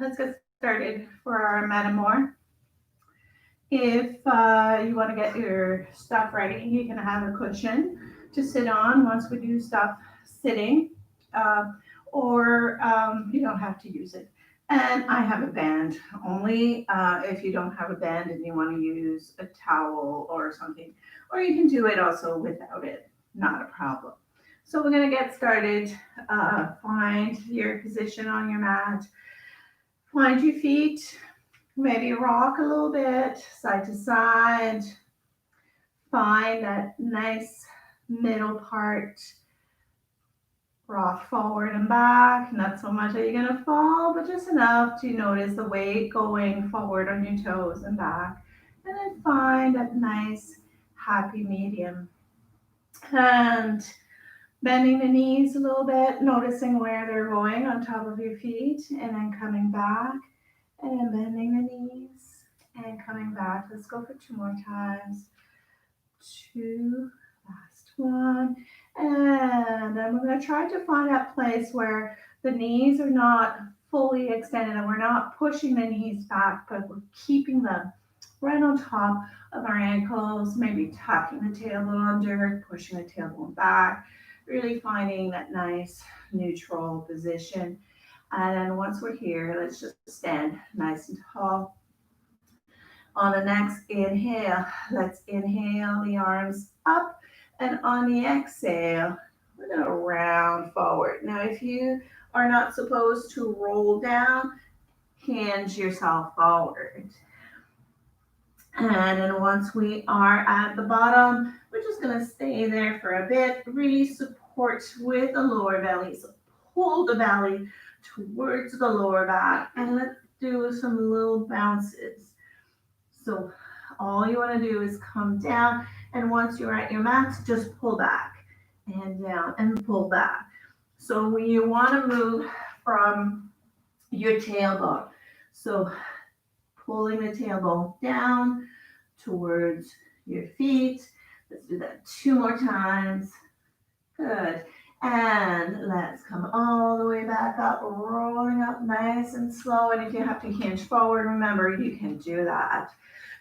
let's get started for our metamor. If you want to get your stuff ready, you can have a cushion to sit on once we do stuff sitting, uh, or you don't have to use it. And I have a band only if you don't have a band and you want to use a towel or something, or you can do it also without it, not a problem. So we're going to get started. Find your position on your mat, find your feet. Maybe rock a little bit, side to side. Find that nice middle part. Rock forward and back. Not so much that you're going to fall, but just enough to notice the weight going forward on your toes and back. And then find that nice, happy medium. And bending the knees a little bit, noticing where they're going on top of your feet, and then coming back and bending the knees and coming back. Let's go for two more times. Two, last one. And then we're going to try to find that place where the knees are not fully extended and we're not pushing the knees back, but we're keeping them right on top of our ankles, maybe tucking the tailbone under, pushing the tailbone back, really finding that nice neutral position. And then once we're here, let's just stand nice and tall. On the next inhale, let's inhale the arms up. And on the exhale, we're going to round forward. Now, if you are not supposed to roll down, hinge yourself forward. And then once we are at the bottom, we're just going to stay there for a bit. Really support with the lower belly. So pull the belly towards the lower back. And let's do some little bounces. So all you want to do is come down. And once you're at your max, just pull back and down and pull back. So you want to move from your tailbone. So pulling the tailbone down towards your feet. Let's do that two more times. Good. And let's come all the way back up, rolling up nice and slow. And if you have to hinge forward, remember, you can do that.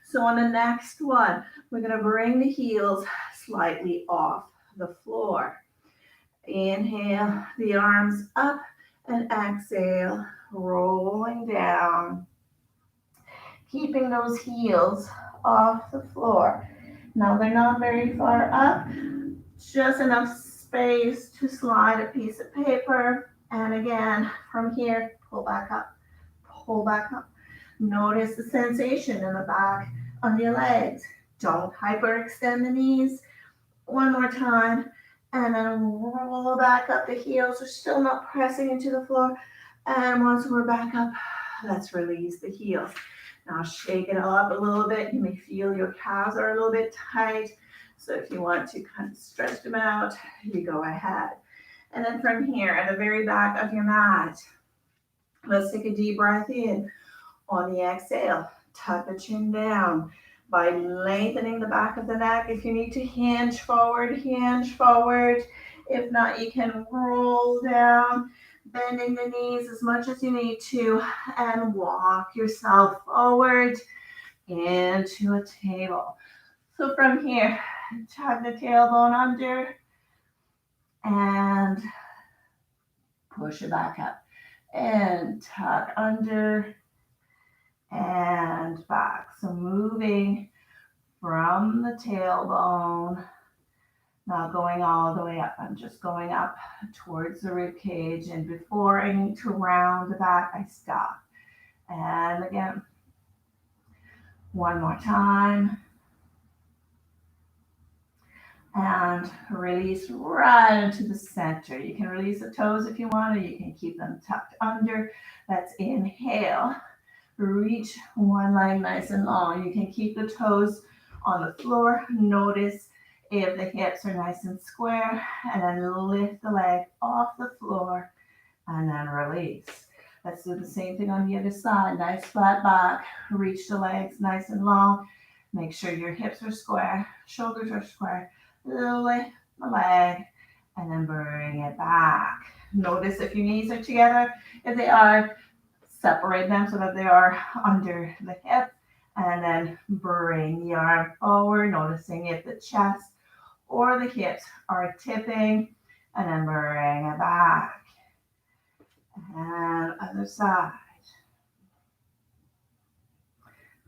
So on the next one, we're going to bring the heels slightly off the floor. Inhale the arms up and exhale, rolling down. Keeping those heels off the floor. Now they're not very far up, just enough space to slide a piece of paper. And again, from here, pull back up, pull back up. Notice the sensation in the back of your legs. Don't hyperextend the knees. One more time. And then roll back up. The heels are still not pressing into the floor. And once we're back up, let's release the heels. Now shake it up a little bit. You may feel your calves are a little bit tight. So if you want to kind of stretch them out, you go ahead. And then from here, at the very back of your mat, let's take a deep breath in. On the exhale, tuck the chin down by lengthening the back of the neck. If you need to hinge forward, hinge forward. If not, you can roll down, bending the knees as much as you need to, and walk yourself forward into a table. So from here, tuck the tailbone under and push it back up. And tuck under and back. So moving from the tailbone, not going all the way up. I'm just going up towards the rib cage. And before I need to round the back, I stop. And again, one more time. And release right into the center. You can release the toes if you want, or you can keep them tucked under. Let's inhale. Reach one leg nice and long. You can keep the toes on the floor. Notice if the hips are nice and square, and then lift the leg off the floor and then release. Let's do the same thing on the other side. Nice flat back. Reach the legs nice and long. Make sure your hips are square, shoulders are square. Lift the leg and then bring it back. Notice if your knees are together. If they are, Separate them so that they are under the hip, and then bring the arm forward, noticing if the chest or the hips are tipping, and then bring it back. And other side.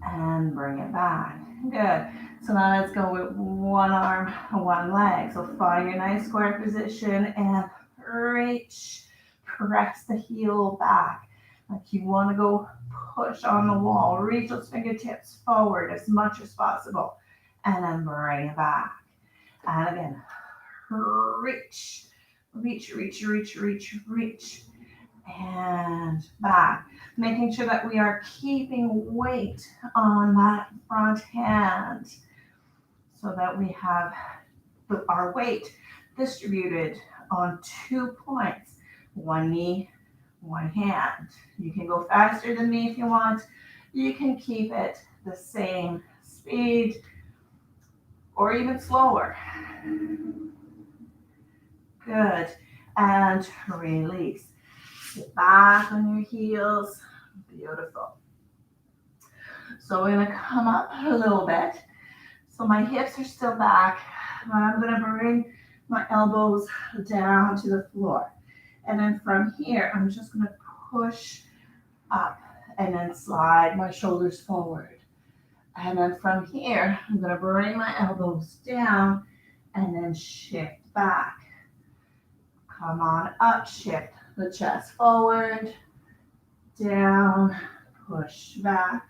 And bring it back. Good. So now let's go with one arm, one leg. So find your nice square position and reach. Press the heel back. Like you want to go push on the wall. Reach those fingertips forward as much as possible. And then bring it back. And again, reach. Reach, reach, reach, reach, reach. And back. Making sure that we are keeping weight on that front hand so that we have our weight distributed on 2 points. One knee, one hand. You can go faster than me if you want. You can keep it the same speed or even slower. Good. And release. Sit back on your heels. Beautiful. So we're going to come up a little bit. So my hips are still back, but I'm going to bring my elbows down to the floor. And then from here, I'm just going to push up and then slide my shoulders forward. And then from here, I'm going to bring my elbows down and then shift back. Come on up, shift the chest forward, down, push back,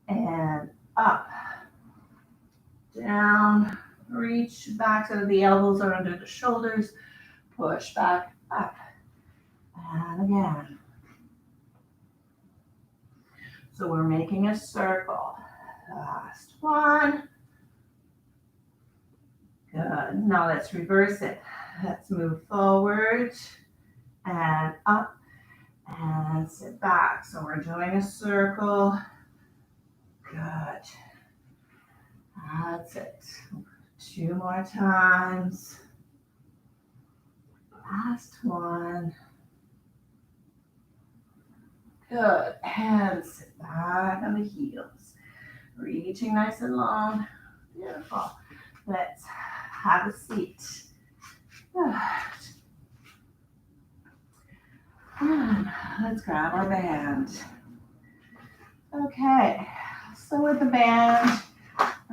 and up, down, reach back so that the elbows are under the shoulders, push back, up, and again. So we're making a circle. Last one. Good. Now let's reverse it. Let's move forward and up and sit back. So we're doing a circle. Good. That's it. 2 more times. Last one. Good. And sit back on the heels. Reaching nice and long. Beautiful. Let's have a seat. Good. And let's grab our band. Okay. So with the band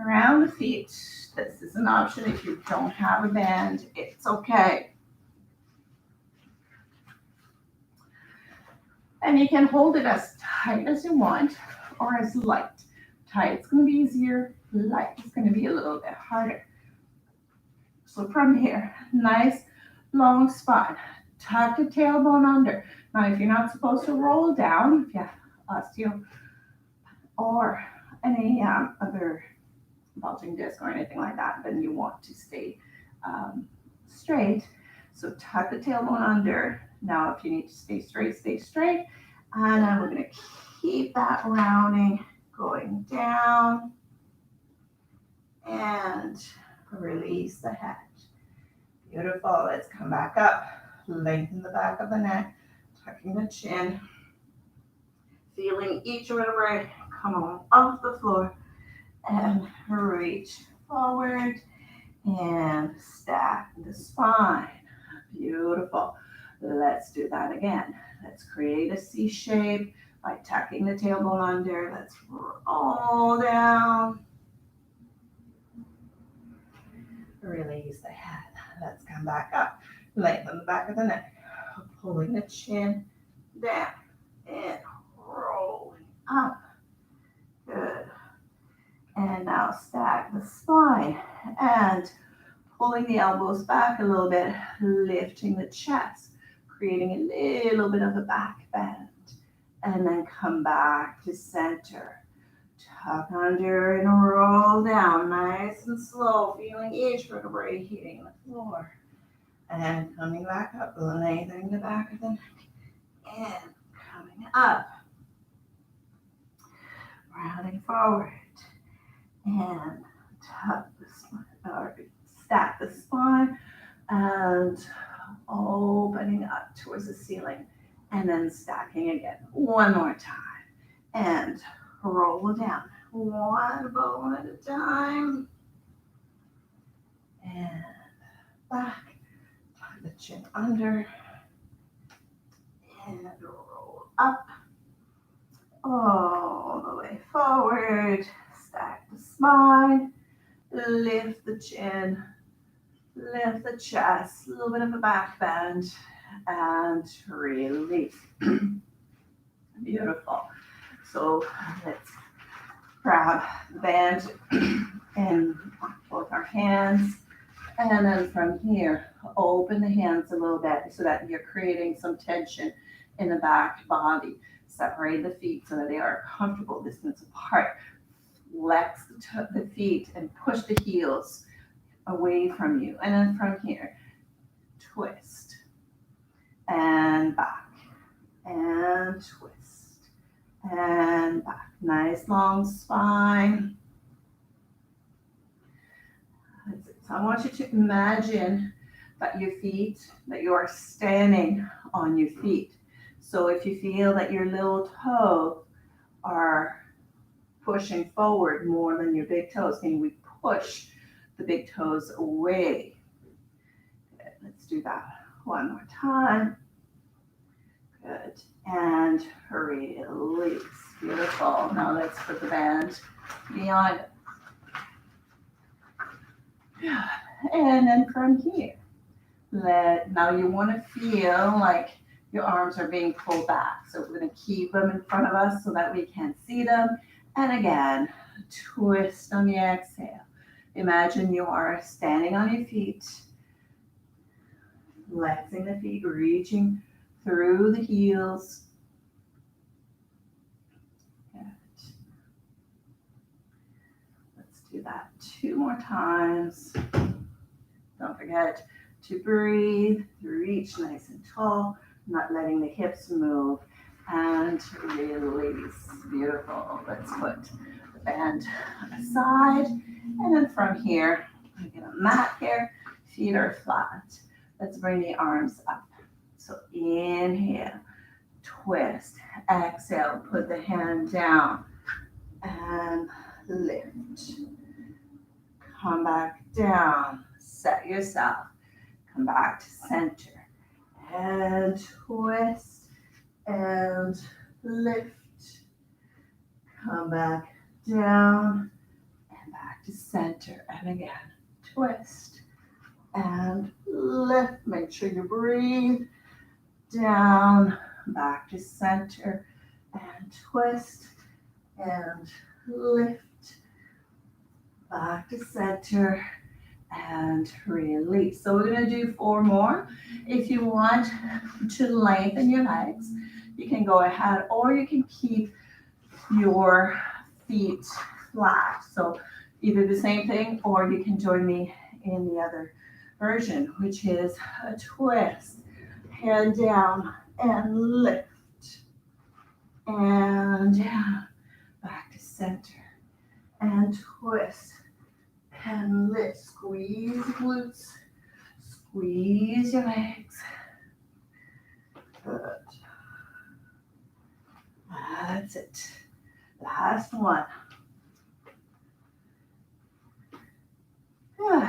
around the feet, this is an option. If you don't have a band, it's okay. And you can hold it as tight as you want or as light. Tight is going to be easier. Light is going to be a little bit harder. So from here, nice long spine. Tuck the tailbone under. Now, if you're not supposed to roll down, if you have osteo or any other bulging disc or anything like that, then you want to stay straight. So tuck the tailbone under. Now, if you need to stay straight, stay straight. And then we're going to keep that rounding going down and release the head. Beautiful. Let's come back up. Lengthen the back of the neck, tucking the chin, feeling each vertebrae come on off the floor and reach forward and stack the spine. Beautiful. Let's do that again. Let's create a C shape by tucking the tailbone under. Let's roll down. Release the head. Let's come back up. Lengthen the back of the neck. Pulling the chin down and rolling up. Good. And now stack the spine and pulling the elbows back a little bit, lifting the chest, creating a little bit of a back bend. And then come back to center. Tuck under and roll down, nice and slow, feeling each vertebrae hitting the floor. And coming back up, lengthening the back of the neck. And coming up. Rounding forward. And tuck the spine, or stack the spine. And opening up towards the ceiling. and then stacking again. One more time. And roll down. One bone at a time. And back. Tuck the chin under. And roll up. All the way forward. Stack the spine. Lift the chin. Lift the chest. A little bit of a back bend. And release. Beautiful. So let's grab the band in both our hands. And then from here, open the hands a little bit so that you're creating some tension in the back body. Separate the feet so that they are a comfortable distance apart. Flex the feet and push the heels away from you. And then from here, twist and back and twist and back. Nice long spine. So I want you to imagine that you are standing on your feet. So if you feel that your little toes are pushing forward more than your big toes, then we push the big toes away. Good. Let's do that one more time. Good. And release. Beautiful. Now let's put the band behind it. And then from here, now you want to feel like your arms are being pulled back. So we're going to keep them in front of us so that we can see them. And again, twist on the exhale. Imagine you are standing on your feet, flexing the feet, reaching through the heels. Good. Let's do that 2 more times. Don't forget to breathe, reach nice and tall, not letting the hips move, and release. Beautiful. Let's put the band aside, and then from here, I get a mat here, feet are flat. Let's bring the arms up. So inhale, twist, exhale, put the hand down, and lift. Come back down, set yourself, come back to center, and twist, and lift. Come back down, and back to center, and again, twist, and lift. Make sure you breathe. Down, back to center, and twist, and lift. Back to center, and release. So we're going to do 4 more. If you want to lengthen your legs, you can go ahead, or you can keep your feet flat. So either the same thing, or you can join me in the other version, which is a twist, hand down, and lift, and down, back to center, and twist, and lift. Squeeze the glutes, squeeze your legs. Good. That's it. Last one. Good.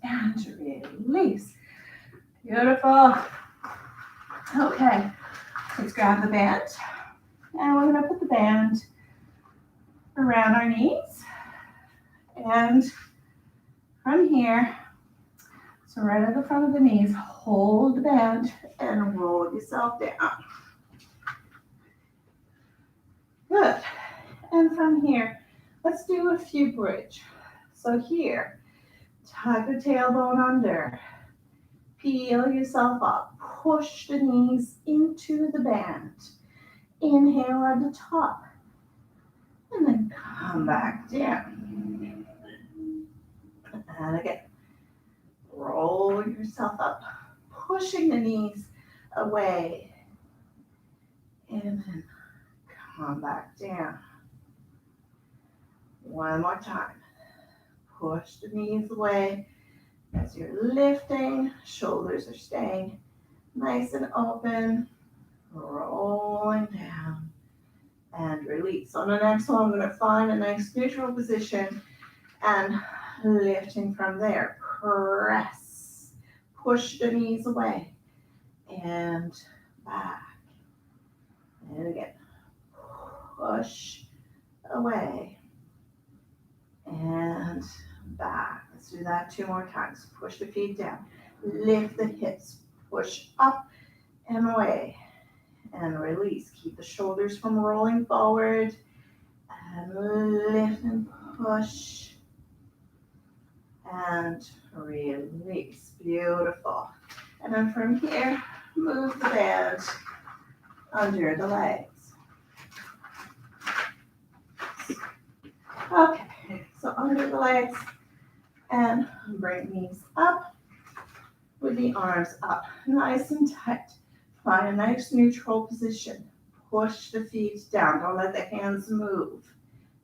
And release. Beautiful. Okay, let's grab the band. And we're going to put the band around our knees. And from here, so right at the front of the knees, hold the band and roll yourself down. Good. And from here, let's do a few bridge. So here, tuck the tailbone under, peel yourself up, push the knees into the band. Inhale at the top, and then come back down. And again, roll yourself up, pushing the knees away, and then come back down. One more time. Push the knees away as you're lifting. Shoulders are staying nice and open. rolling down, and release. On the next one, I'm going to find a nice neutral position and lifting from there. Press, push the knees away and back. And again, push away and back. Let's do that 2 more times. Push the feet down, lift the hips, push up and away, and release. Keep the shoulders from rolling forward, and lift and push, and release. Beautiful. And then from here, move the band under the legs. Okay, so under the legs, and bring knees up with the arms up, nice and tight. Find a nice neutral position. Push the feet down, don't let the hands move.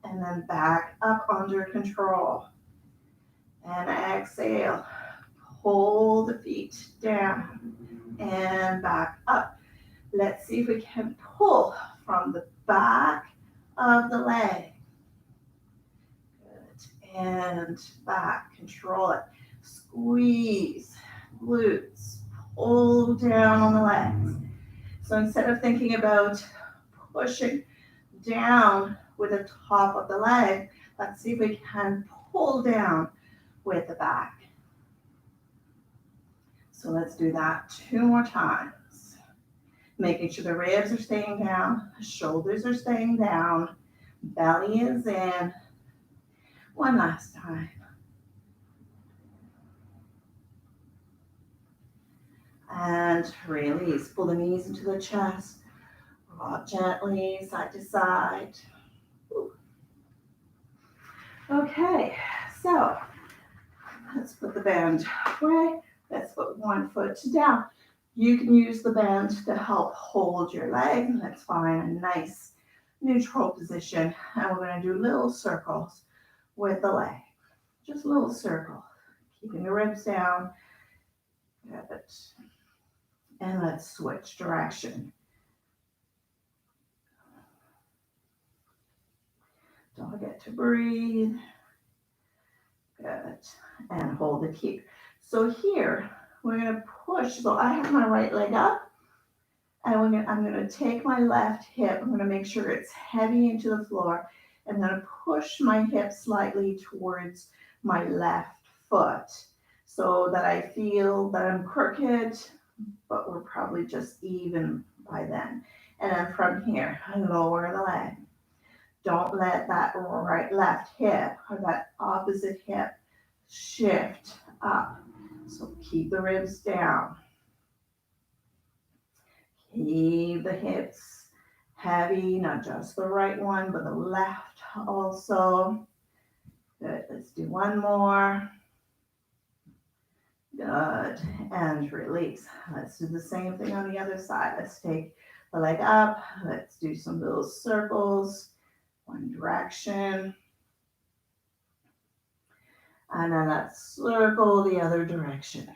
And then back up under control. And exhale, pull the feet down and back up. Let's see if we can pull from the back of the leg. Good, and back, control it. Squeeze, glutes, pull down on the legs. So instead of thinking about pushing down with the top of the leg, let's see if we can pull down with the back. So let's do that 2 more times. Making sure the ribs are staying down, the shoulders are staying down, belly is in. One last time. And release. Pull the knees into the chest. Rock gently side to side. Ooh. Okay, so let's put the band away. Let's put one foot down. You can use the band to help hold your leg. Let's find a nice neutral position. And we're going to do little circles with the leg. Just a little circle. Keeping the ribs down. Good. And let's switch direction. Don't forget to breathe. Good. And hold it here. So here, we're going to push. So I have my right leg up. And I'm going to take my left hip. I'm going to make sure it's heavy into the floor. I'm going to push my hip slightly towards my left foot so that I feel that I'm crooked, but we're probably just even by then. And then from here, I lower the leg. Don't let that left hip or that opposite hip shift up. So keep the ribs down. Keep the hips heavy, not just the right one, but the left also. Good, let's do one more. Good, and release. Let's do the same thing on the other side. Let's take the leg up. Let's do some little circles, one direction. And then let's circle the other direction.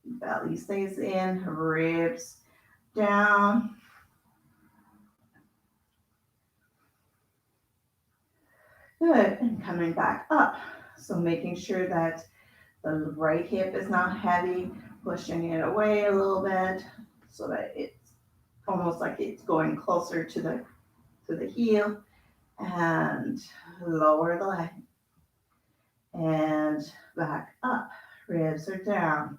Belly stays in, ribs down. Good, and coming back up. So making sure that the right hip is not heavy, pushing it away a little bit so that it's almost like it's going closer to the heel, and lower the leg and back up. Ribs are down,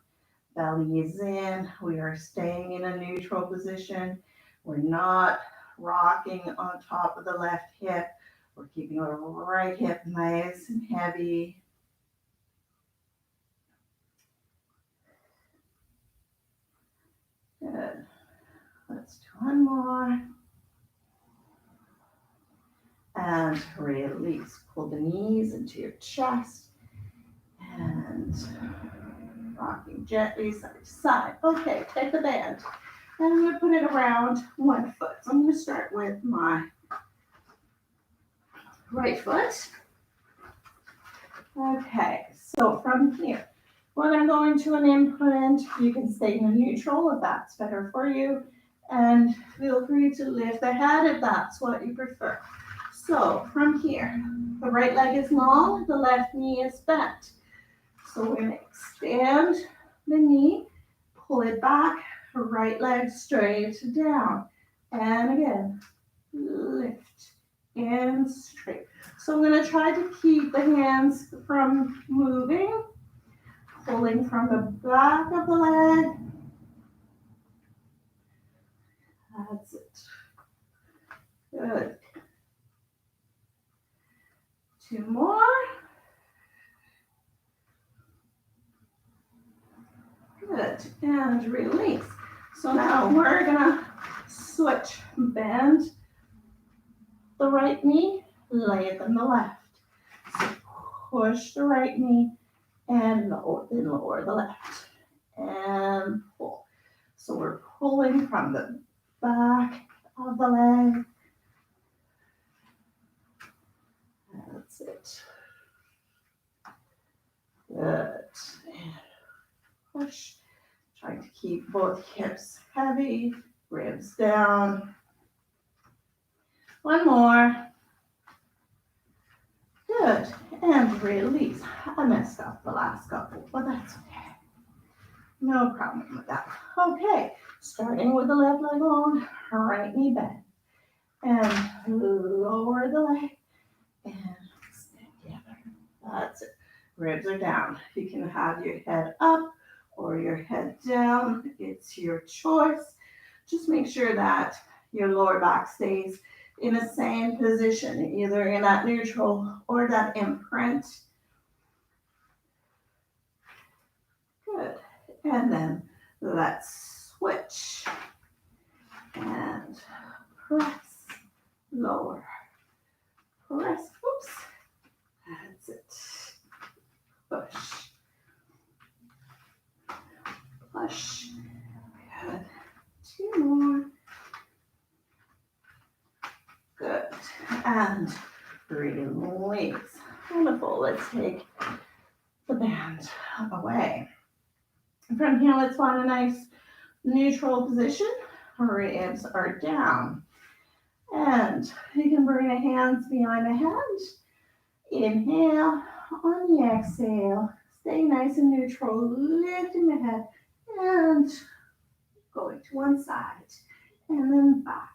belly is in. We are staying in a neutral position. We're not rocking on top of the left hip. We're keeping our right hip nice and heavy. Good. Let's do one more. And release. Pull the knees into your chest. And rocking gently side to side. Okay, take the band. And I'm going to put it around one foot. So I'm going to start with my right foot. Okay, so from here, we're going to go into an imprint. You can stay in a neutral if that's better for you. And feel free to lift the head if that's what you prefer. So from here, the right leg is long, the left knee is bent. So we're gonna extend the knee, pull it back, right leg straight down. And again, lift and straight. So I'm gonna try to keep the hands from moving, pulling from the back of the leg. That's it. Good. Two more. Good. And release. So now we're gonna switch. Bend the right knee, lengthen the left. So push the right knee and lower the left. And pull. So we're pulling from the back of the leg. That's it. Good. And push. Trying to keep both hips heavy, ribs down. One more. Good. And release. I messed up the last couple, but that's okay. No problem with that. Okay. Starting with the left leg long, right knee bend. And lower the leg and stand together. That's it. Ribs are down. You can have your head up or your head down. It's your choice. Just make sure that your lower back stays in the same position, either in that neutral or that imprint. Good. And then let's switch and press, lower, press, oops, that's it, push, push, good, two more, good, and release, wonderful. Let's take the band away. From here, let's find a nice neutral position. Ribs are down. And you can bring the hands behind the head. Inhale. On the exhale, stay nice and neutral, lifting the head and going to one side and then back.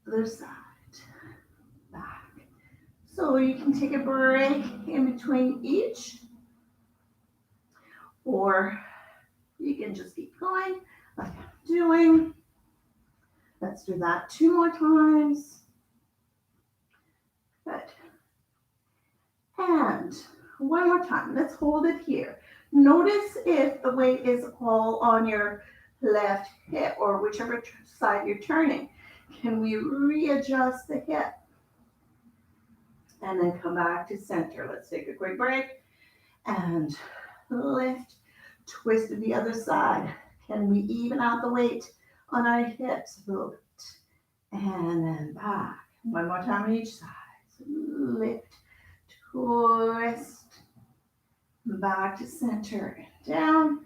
Other side, back. So you can take a break in between each, or you can just keep going like I'm doing. Let's do that two more times. Good. And one more time. Let's hold it here. Notice if the weight is all on your left hip or whichever side you're turning. Can we readjust the hip? And then come back to center. Let's take a quick break and lift, twist to the other side. Can we even out the weight on our hips a little bit? And then back. One more time on each side. Lift, twist, back to center, and down,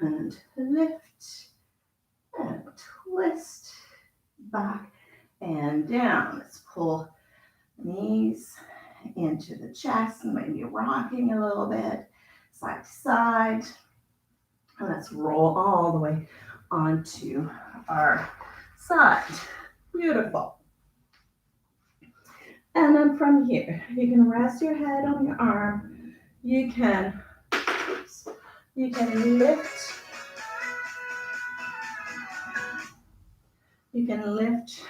and lift, and twist, back and down. Let's pull knees into the chest, and maybe rocking a little bit, side to side. And let's roll all the way onto our side. Beautiful. And then from here, you can rest your head on your arm. You can lift. You can lift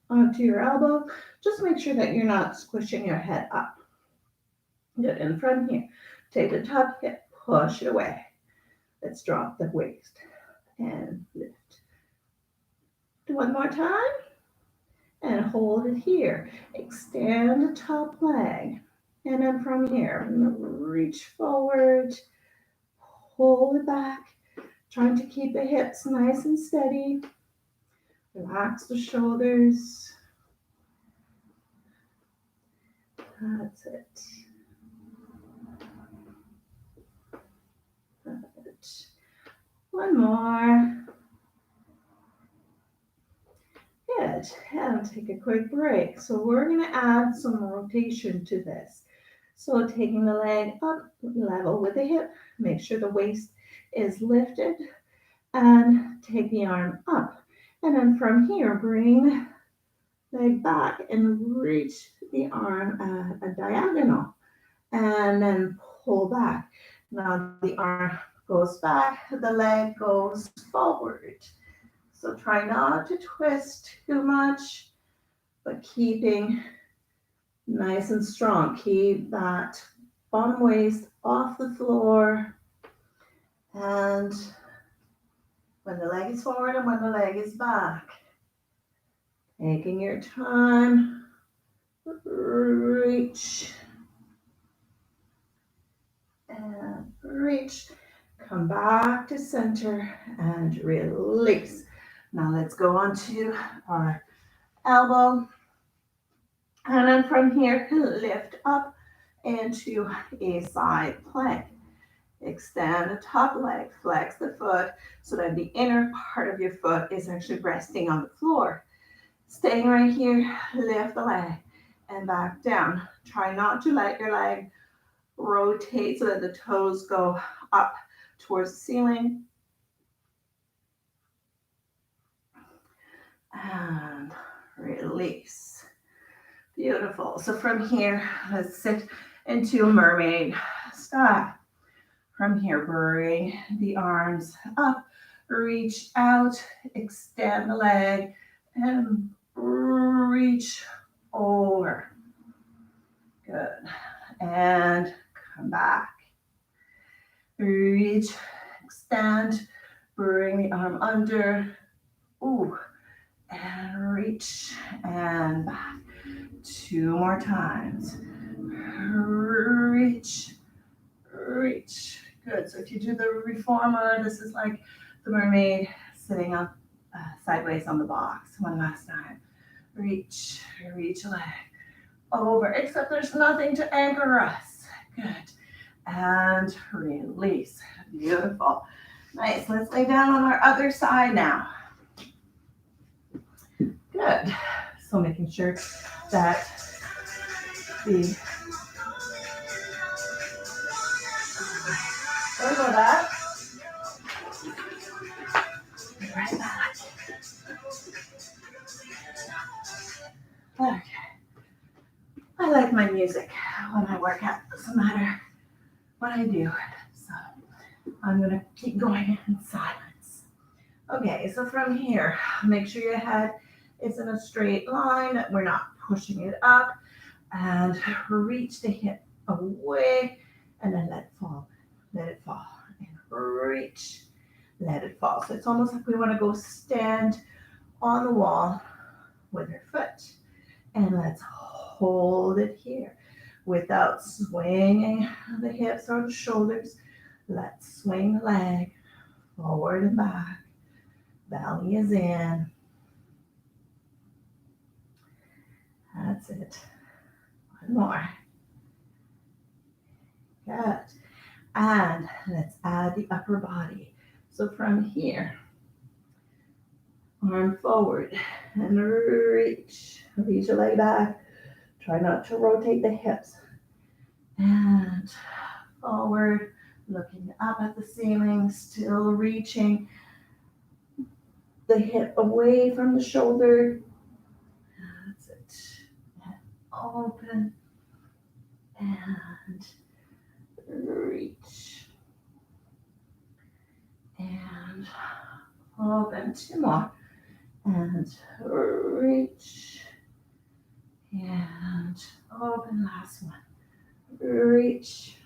onto your elbow. Just make sure that you're not squishing your head up. Good. And from here, take the top hip, push it away. Let's drop the waist and lift. Do one more time. And hold it here. Extend the top leg. And then from here, reach forward, pull it back, trying to keep the hips nice and steady. Relax the shoulders. That's it. Good. One more. Good. And take a quick break. So we're going to add some rotation to this. So taking the leg up level with the hip, make sure the waist is lifted and take the arm up. And then from here, bring the leg back and reach the arm at a diagonal and then pull back. Now the arm goes back, the leg goes forward. So try not to twist too much, but keeping nice and strong. Keep that bottom waist off the floor. And when the leg is forward and when the leg is back, taking your time, reach and reach. Come back to center and release. Now let's go on to our elbow. And then from here, lift up into a side plank. Extend the top leg, flex the foot so that the inner part of your foot is actually resting on the floor. Staying right here, lift the leg and back down. Try not to let your leg rotate so that the toes go up towards the ceiling. And release. Beautiful. So from here, let's sit into mermaid style. From here, bring the arms up, reach out, extend the leg, and reach over. Good. And come back. Reach, extend, bring the arm under. Ooh. And reach and back. 2 more times. Reach, reach. Good. So if you do the reformer, this is like the mermaid sitting up sideways on the box. One last time. Reach, reach leg over, except there's nothing to anchor us. Good. And release. Beautiful. Nice. Let's lay down on our other side now. Good. So making sure that the sorry about that. Right back. Okay. I like my music when I work out. Doesn't matter what I do. So I'm gonna keep going in silence. Okay, so from here, make sure your head is in a straight line. We're not pushing it up. And reach the hip away and then let it fall. Let it fall. And reach. Let it fall. So it's almost like we want to go stand on the wall with our foot. And let's hold it here without swinging the hips or the shoulders. Let's swing the leg forward and back. Belly is in. That's it. One more. Good. And let's add the upper body. So from here, arm forward and reach. Reach your leg back. Try not to rotate the hips. And forward, looking up at the ceiling, still reaching the hip away from the shoulder. That's it. And open and reach. And open. 2 more. And reach. And open. Last one. Reach.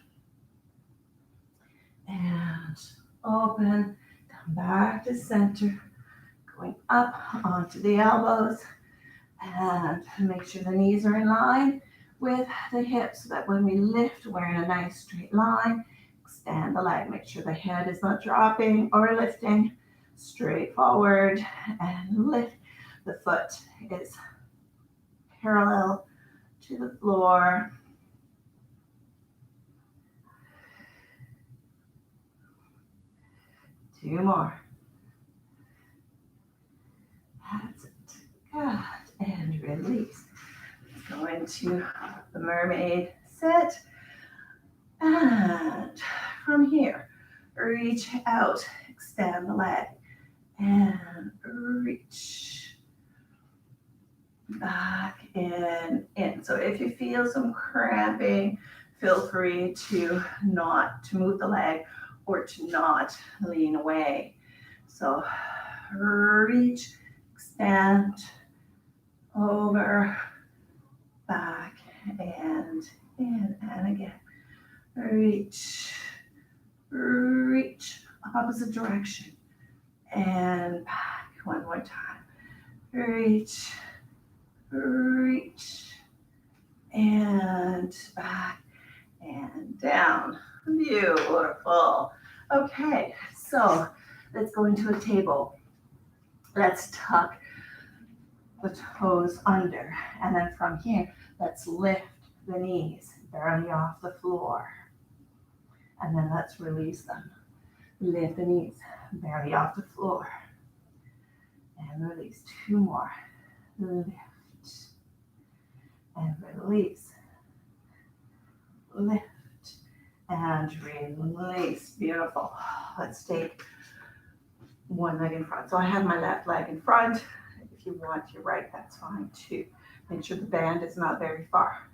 And open. Come back to center. Going up onto the elbows. And make sure the knees are in line with the hips so that when we lift, we're in a nice straight line. Extend the leg. Make sure the head is not dropping or lifting. Straight forward and lift. The foot is parallel to the floor. Two more. That's it. and release. Go into the mermaid sit. And from here, reach out, extend the leg, and reach back and in. So if you feel some cramping, feel free to not to move the leg or to not lean away. So reach, extend, over, back, and in, and again. Reach, reach, opposite direction, and back. One more time. Reach, reach, and back, and down. Beautiful. Okay, so let's go into a table. Let's tuck the toes under, and then from here, let's lift the knees barely off the floor. And then let's release them. Lift the knees barely off the floor. And release. 2 more. Lift. And release. Lift. And release. Beautiful. Let's take one leg in front. So I have my left leg in front. If you want your right, that's fine too. Make sure the band is not very far.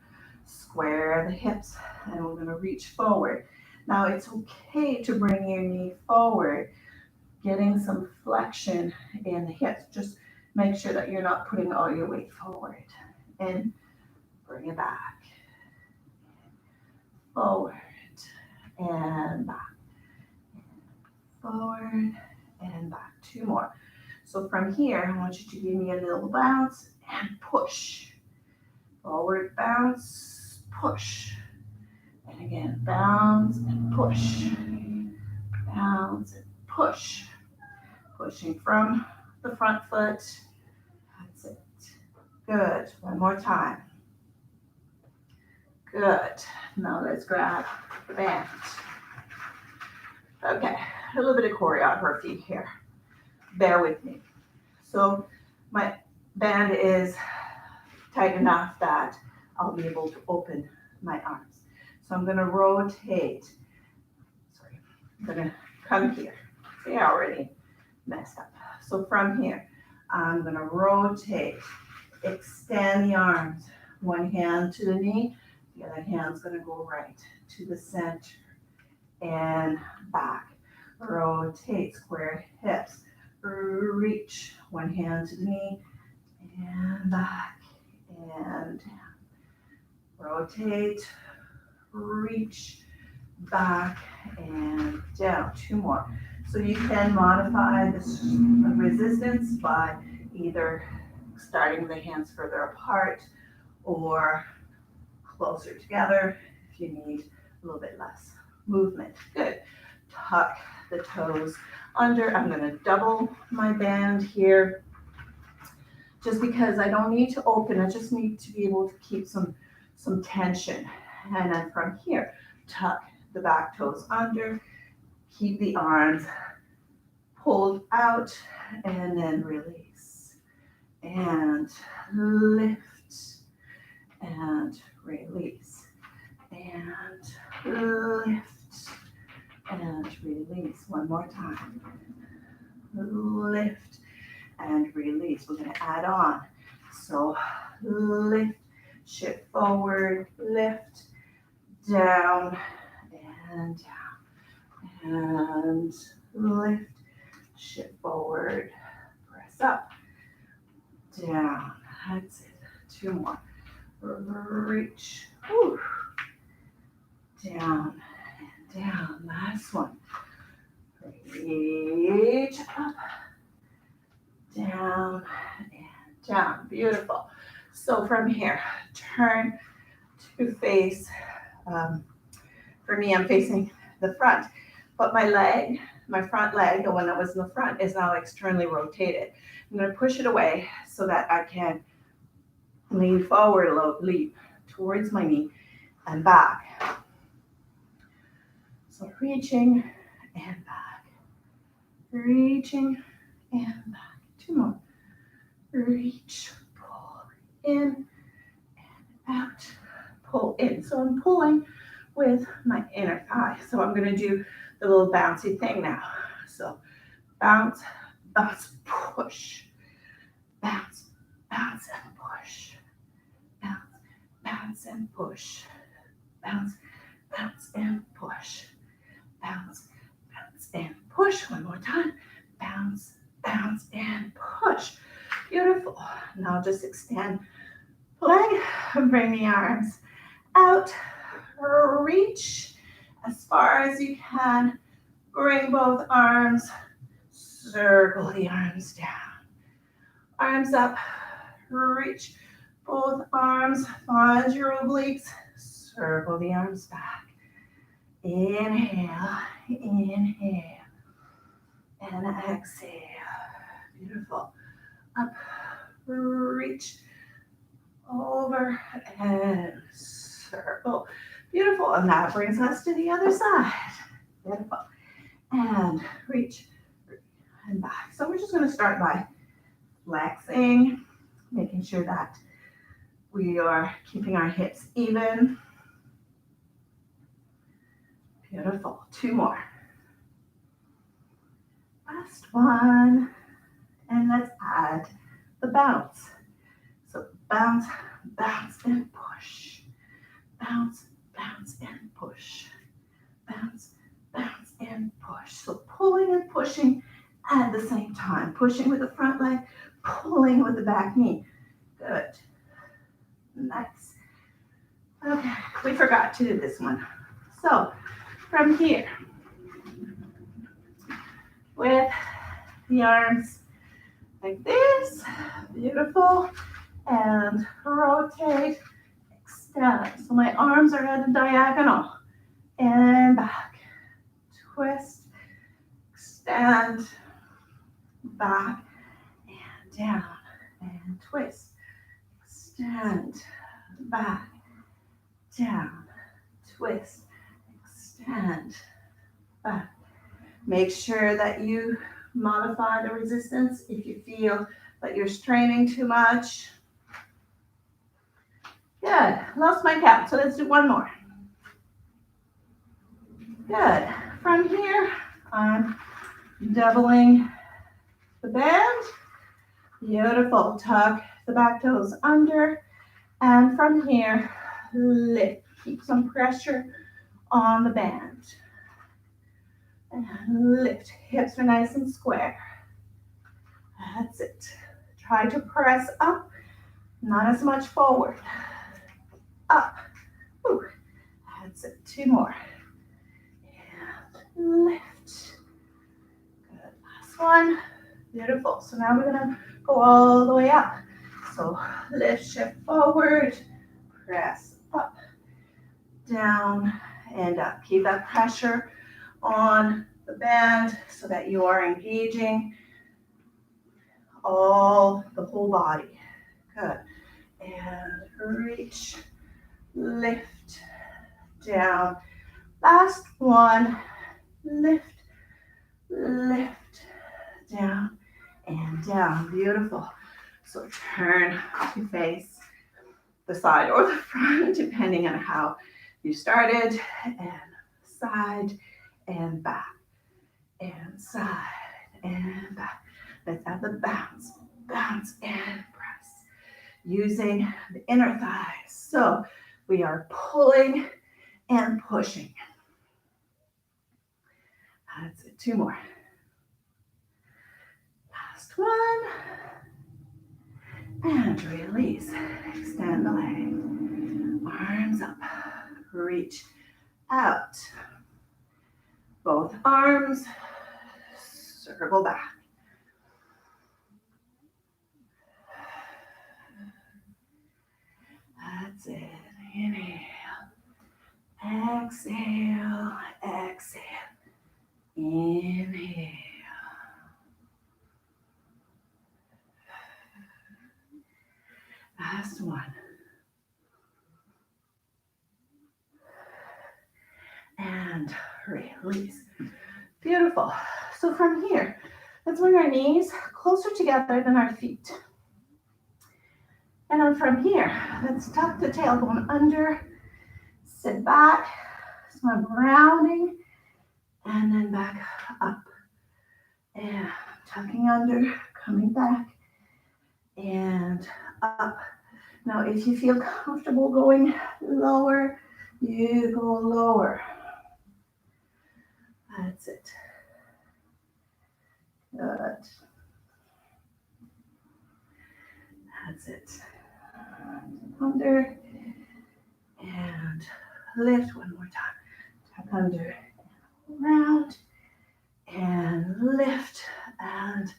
Square the hips. And we're going to reach forward. Now it's okay to bring your knee forward, getting some flexion in the hips. Just make sure that you're not putting all your weight forward. And bring it back. Forward and back. Forward and back. 2 more. So from here, I want you to give me a little bounce and push. Forward bounce, push. And again, bounce and push. Bounce and push. Pushing from the front foot. That's it. Good. One more time. Good. Now let's grab the band. Okay, a little bit of choreography here. Bear with me. So my band is tight enough that I'll be able to open my arms. So I'm going to rotate. Sorry, I'm going to come here. See, I already messed up. So from here, I'm going to rotate, extend the arms. One hand to the knee, the other hand's going to go right to the center and back. Rotate, square hips. Reach, one hand to the knee and back and down. Rotate, reach, back and down. 2 more. So you can modify this resistance by either starting the hands further apart or closer together if you need a little bit less movement. Good. Tuck the toes under. I'm going to double my band here just because I don't need to open. I just need to be able to keep some tension. And then from here, tuck the back toes under. Keep the arms pulled out and then release. And lift and release. And lift and release. One more time. Lift and release. We're going to add on. So lift, shift forward, lift, down, and down. And lift, shift forward, press up, down. That's it. 2 more. Reach, whew, down, and down. Last one. Reach up, down, and down. Beautiful. So from here, turn to face. For me, I'm facing the front, but my leg, my front leg, the one that was in the front, is now externally rotated. I'm going to push it away so that I can lean forward a little, leap towards my knee and back. So reaching and back, reaching and back. 2 more. Reach in, out, pull in. So I'm pulling with my inner thigh. So I'm going to do the little bouncy thing now. So bounce, bounce, push, bounce, bounce and push, bounce, bounce and push, bounce, bounce and push, bounce, bounce and push. One more time. Bounce, bounce and push. Beautiful. Now just extend leg, bring the arms out, reach as far as you can. Bring both arms, circle the arms down. Arms up, reach both arms, find your obliques, circle the arms back. Inhale, inhale, and exhale. Beautiful. Up, reach, over, and circle. Beautiful. And that brings us to the other side. Beautiful. And reach, and back. So we're just going to start by flexing, making sure that we are keeping our hips even. Beautiful. Two more. Last one. And let's add the bounce. So bounce, bounce, and push. Bounce, bounce, and push. Bounce, bounce, and push. So pulling and pushing at the same time. Pushing with the front leg, pulling with the back knee. Good. Nice. Okay, we forgot to do this one. So from here, with the arms like this, beautiful, and rotate, extend. So my arms are at a diagonal, and back, twist, extend, back, and down, and twist, extend, back, down, twist, extend, back. Make sure that you modify the resistance if you feel that you're straining too much. Good. Lost my count, so let's do one more. Good. From here, I'm doubling the band. Beautiful. Tuck the back toes under. And from here, lift. Keep some pressure on the band. And lift. Hips are nice and square. That's it. Try to press up, not as much forward. Up. Ooh. That's it. Two more. And lift. Good. Last one. Beautiful. So now we're going to go all the way up. So lift, shift forward, press up, down, and up. Keep that pressure on the band so that you are engaging the whole body. Good. And reach, lift, down. Last one. Lift, lift, down, and down. Beautiful. So turn to face the side or the front, depending on how you started, and side and back, and side and back. Let's add the bounce, bounce and press, using the inner thighs. So we are pulling and pushing. That's it. Two more. Last one. And release. Extend the leg. Arms up. Reach out. Both arms. Circle back. That's it. Inhale. Exhale. Exhale. Inhale. Last one. And release. Beautiful. So from here, let's bring our knees closer together than our feet. And then from here, let's tuck the tailbone under, sit back, so I'm rounding, and then back up. And tucking under, coming back, and up. Now, if you feel comfortable going lower, you go lower. That's it. Good. That's it. Under and lift one more time. Tuck under, round, and lift and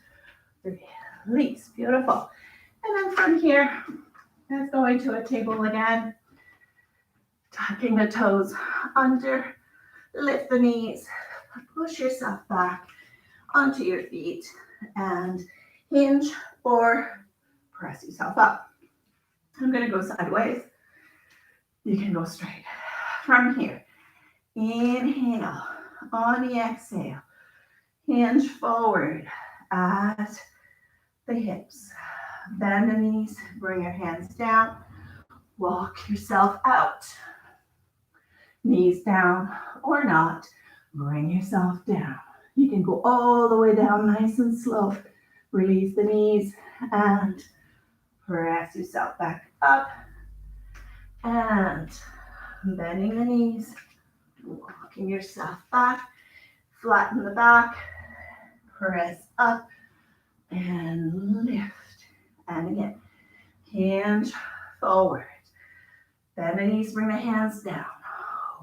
release. Beautiful. And then from here, let's go into a table again. Tucking the toes under, lift the knees, push yourself back onto your feet and hinge or press yourself up. I'm going to go sideways. You can go straight. From here, inhale. On the exhale, hinge forward at the hips. Bend the knees, bring your hands down. Walk yourself out. Knees down or not, bring yourself down. You can go all the way down nice and slow. Release the knees and press yourself back up. And bending the knees, walking yourself back. Flatten the back, press up and lift. And again, hinge forward. Bend the knees, bring the hands down.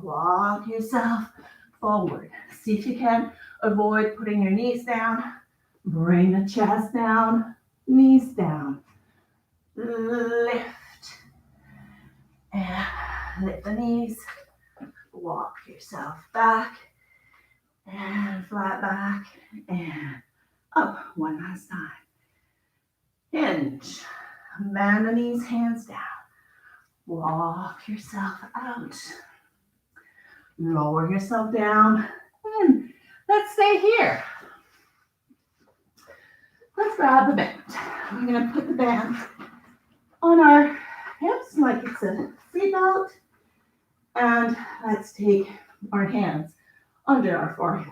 Walk yourself forward. See if you can avoid putting your knees down. Bring the chest down, knees down. Lift. And lift the knees. Walk yourself back. And flat back. And up one last time. Hinge. Bend the knees, hands down. Walk yourself out. Lower yourself down. And let's stay here. Let's grab the band. We're going to put the band on our hips like it's a seatbelt. And let's take our hands under our forehead.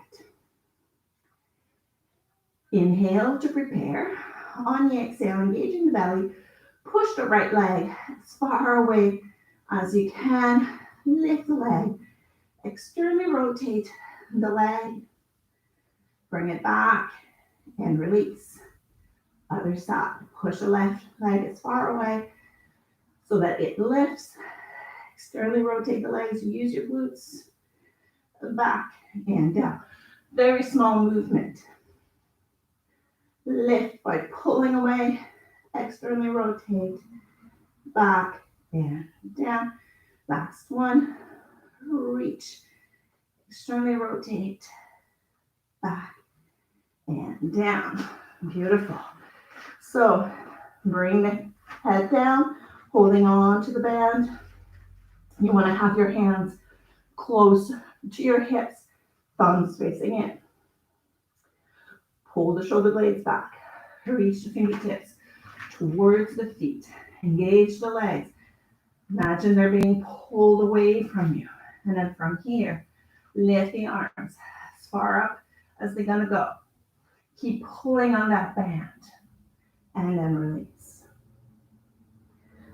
Inhale to prepare. On the exhale, engaging the belly. Push the right leg as far away as you can. Lift the leg. Externally rotate the leg. Bring it back and release. Other side. Push the left leg as far away so that it lifts. Externally rotate the legs. Use your glutes. Back and down. Very small movement. Lift by pulling away. Externally rotate. Back and down. Last one. Reach. Externally rotate. Back and down. Beautiful. So bring the head down, holding on to the band. You want to have your hands close to your hips, thumbs facing in. Pull the shoulder blades back. Reach the fingertips towards the feet. Engage the legs. Imagine they're being pulled away from you. And then from here, lift the arms as far up as they're going to go. Keep pulling on that band. And then release.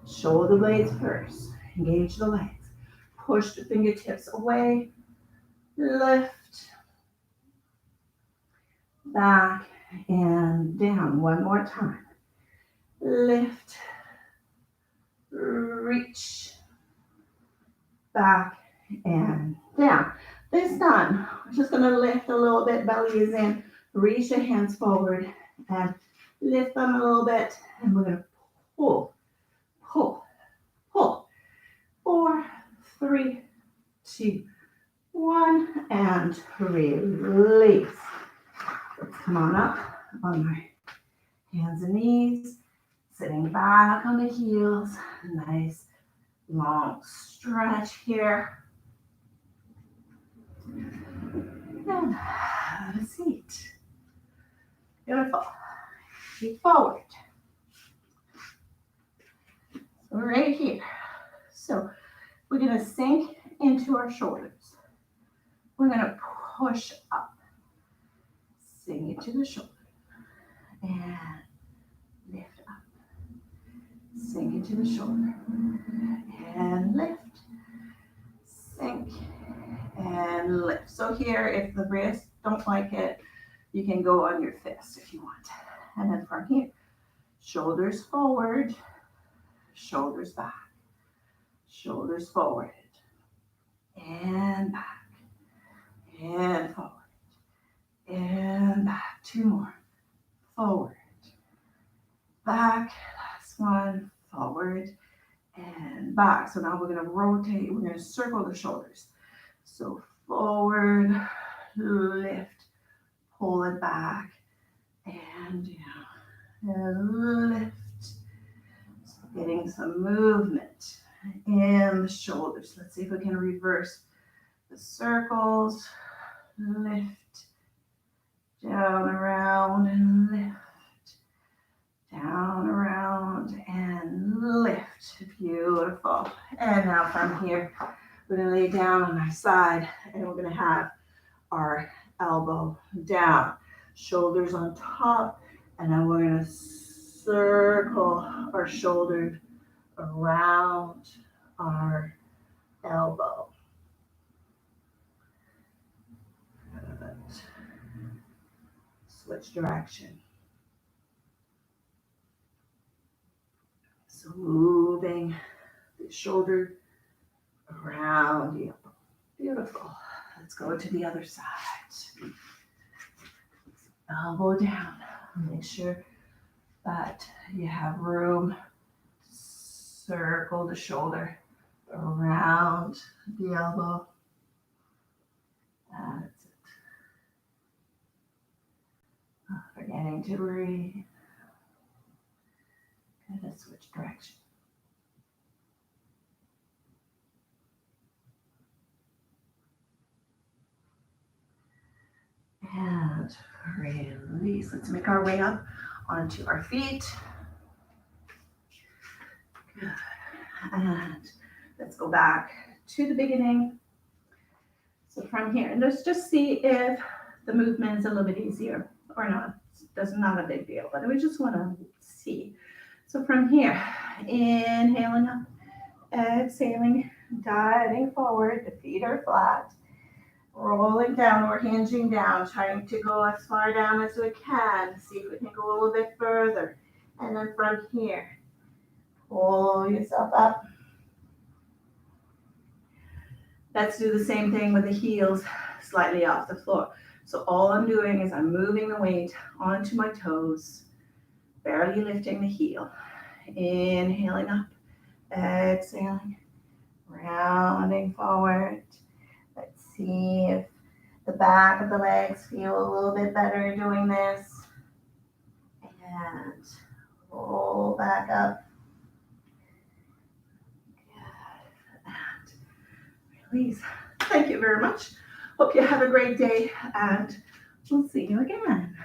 Shoulder blades first. Engage the legs. Push the fingertips away. Lift. Back and down. One more time. Lift. Reach. Back and down. This time, we're just going to lift a little bit. Belly is in. Reach the hands forward and lift them a little bit. And we're going to pull, pull, pull. 4, 3, 2, 1. And release. Let's come on up on my hands and knees. Sitting back on the heels. Nice long stretch here. And have a seat. Beautiful. Feet forward. So right here. So we're going to sink into our shoulders. We're going to push up. Sink into the shoulder. And lift up. Sink into the shoulder. And lift. Sink. And lift. So here, if the wrists don't like it, you can go on your fist if you want. And then from here, shoulders forward, shoulders back, shoulders forward, and back, and forward, and back. Two more. Forward, back, last one, forward, and back. So now we're going to rotate, we're going to circle the shoulders. So forward, lift, pull it back, and down, and lift. So getting some movement in the shoulders. Let's see if we can reverse the circles. Lift, down, around, and lift. Down, around, and lift. Beautiful. And now from here, we're going to lay down on our side, and we're going to have our elbow down, shoulders on top, and then we're going to circle our shoulders around our elbow. Good. Switch direction. So moving the shoulder around the elbow. Beautiful. Let's go to the other side. Elbow down. Make sure that you have room to circle the shoulder around the elbow. That's it. Not forgetting to breathe. Good. Switch direction. And release. Let's make our way up onto our feet. Good. And let's go back to the beginning. So from here, and let's just see if the movement is a little bit easier or not. It's not a big deal, but we just want to see. So from here, inhaling up, exhaling, diving forward. The feet are flat. Rolling down or hinging down, trying to go as far down as we can. See if we can go a little bit further. And then from here, pull yourself up. Let's do the same thing with the heels slightly off the floor. So all I'm doing is I'm moving the weight onto my toes, barely lifting the heel. Inhaling up, exhaling, rounding forward. Let's see if the back of the legs feel a little bit better doing this. And roll back up. Good. And release. Thank you very much. Hope you have a great day, and we'll see you again.